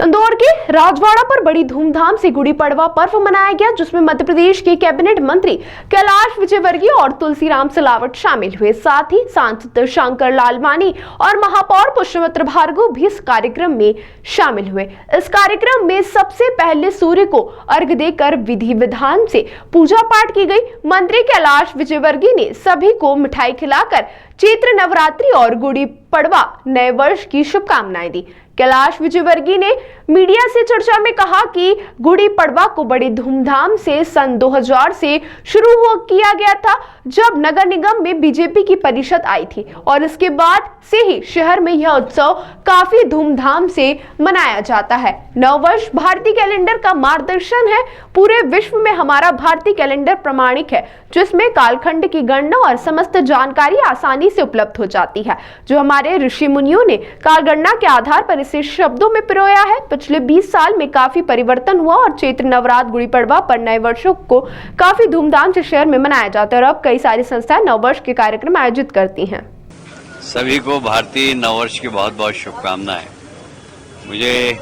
इंदौर के राजवाड़ा पर बड़ी धूमधाम से गुड़ी पड़वा पर्व मनाया गया, जिसमें मध्य प्रदेश के कैबिनेट मंत्री कैलाश विजयवर्गीय और तुलसीराम सिलावट शामिल हुए। साथ ही सांसद शंकर लालवानी और महापौर पुष्पमित्र भार्गव भी इस कार्यक्रम में शामिल हुए। इस कार्यक्रम में सबसे पहले सूर्य को अर्घ्य देकर विधि विधान से पूजा पाठ की गई। मंत्री कैलाश विजयवर्गीय ने सभी को मिठाई खिलाकर चैत्र नवरात्रि और गुड़ी पड़वा नए वर्ष की शुभकामनाएं दी। कैलाश विजयवर्गीय ने मीडिया से चर्चा में कहा कि गुड़ी पड़वा को बड़ी धूमधाम से सन 2000 से शुरू किया गया था, जब नगर निगम में बीजेपी की परिषद आई थी, और इसके बाद से ही शहर में यह उत्सव काफी धूमधाम से मनाया जाता है। नववर्ष भारतीय कैलेंडर का मार्गदर्शन है। पूरे विश्व में हमारा भारतीय कैलेंडर प्रमाणिक है, जिसमें कालखंड की गणना और समस्त जानकारी आसानी से उपलब्ध हो जाती है, जो हमारे ऋषि मुनियों ने कालगणना के आधार पर इसे शब्दों में पिरोया है। पिछले 20 साल में काफी परिवर्तन हुआ और चैत्र नवरात्र गुड़ी पड़वा पर नए वर्षों को काफी धूमधाम से शहर में मनाया जाता है और अब कई सारी संस्थाएं नववर्ष के कार्यक्रम आयोजित करती हैं। सभी को भारतीय नववर्ष की बहुत बहुत शुभकामनाएं। मुझे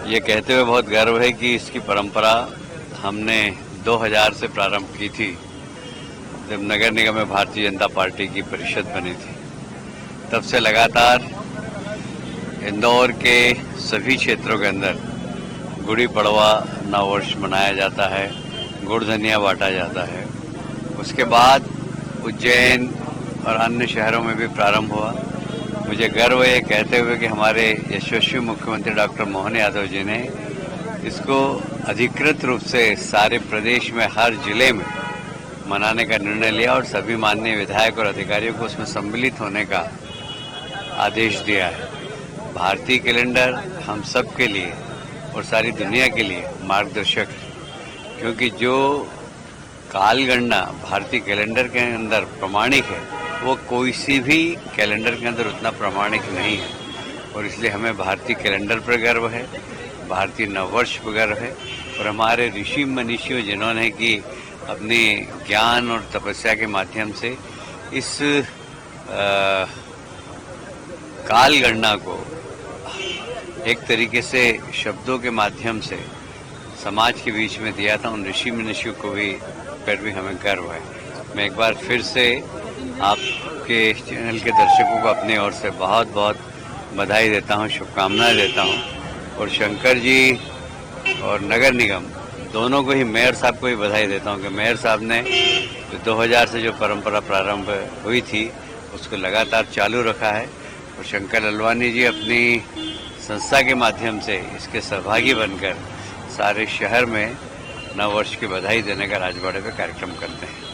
ये कहते हुए बहुत गर्व है कि इसकी परंपरा हमने 2000 से प्रारंभ की थी, जब नगर निगम में भारतीय जनता पार्टी की परिषद बनी थी। तब से लगातार इंदौर के सभी क्षेत्रों के अंदर गुड़ी पड़वा नववर्ष मनाया जाता है, गुड़ धनिया बांटा जाता है। उसके बाद उज्जैन और अन्य शहरों में भी प्रारंभ हुआ। मुझे गर्व है कहते हुए कि हमारे यशस्वी मुख्यमंत्री डॉक्टर मोहन यादव जी ने इसको अधिकृत रूप से सारे प्रदेश में हर जिले में मनाने का निर्णय लिया और सभी माननीय विधायक और अधिकारियों को उसमें सम्मिलित होने का आदेश दिया है। भारतीय कैलेंडर हम सब के लिए और सारी दुनिया के लिए मार्गदर्शक है, क्योंकि जो कालगणना भारतीय कैलेंडर के अंदर प्रमाणिक है, वो कोई सी भी कैलेंडर के अंदर उतना प्रमाणिक नहीं है। और इसलिए हमें भारतीय कैलेंडर पर गर्व है, भारतीय नववर्ष पर गर्व है। और हमारे ऋषि मनीषियों जिन्होंने कि अपने ज्ञान और तपस्या के माध्यम से इस काल गणना को एक तरीके से शब्दों के माध्यम से समाज के बीच में दिया था, उन ऋषि मनीषियों को भी पर भी हमें गर्व है। मैं एक बार फिर से आपके चैनल के दर्शकों को अपनी ओर से बहुत बहुत बधाई देता हूं, शुभकामनाएं देता हूं। और शंकर जी और नगर निगम दोनों को ही, मेयर साहब को ही बधाई देता हूं कि मेयर साहब ने 2000 से जो परंपरा प्रारंभ हुई थी उसको लगातार चालू रखा है। और शंकर लालवानी जी अपनी संस्था के माध्यम से इसके सहभागी बनकर सारे शहर में नववर्ष की बधाई देने का राजवाड़े पे कार्यक्रम करते हैं।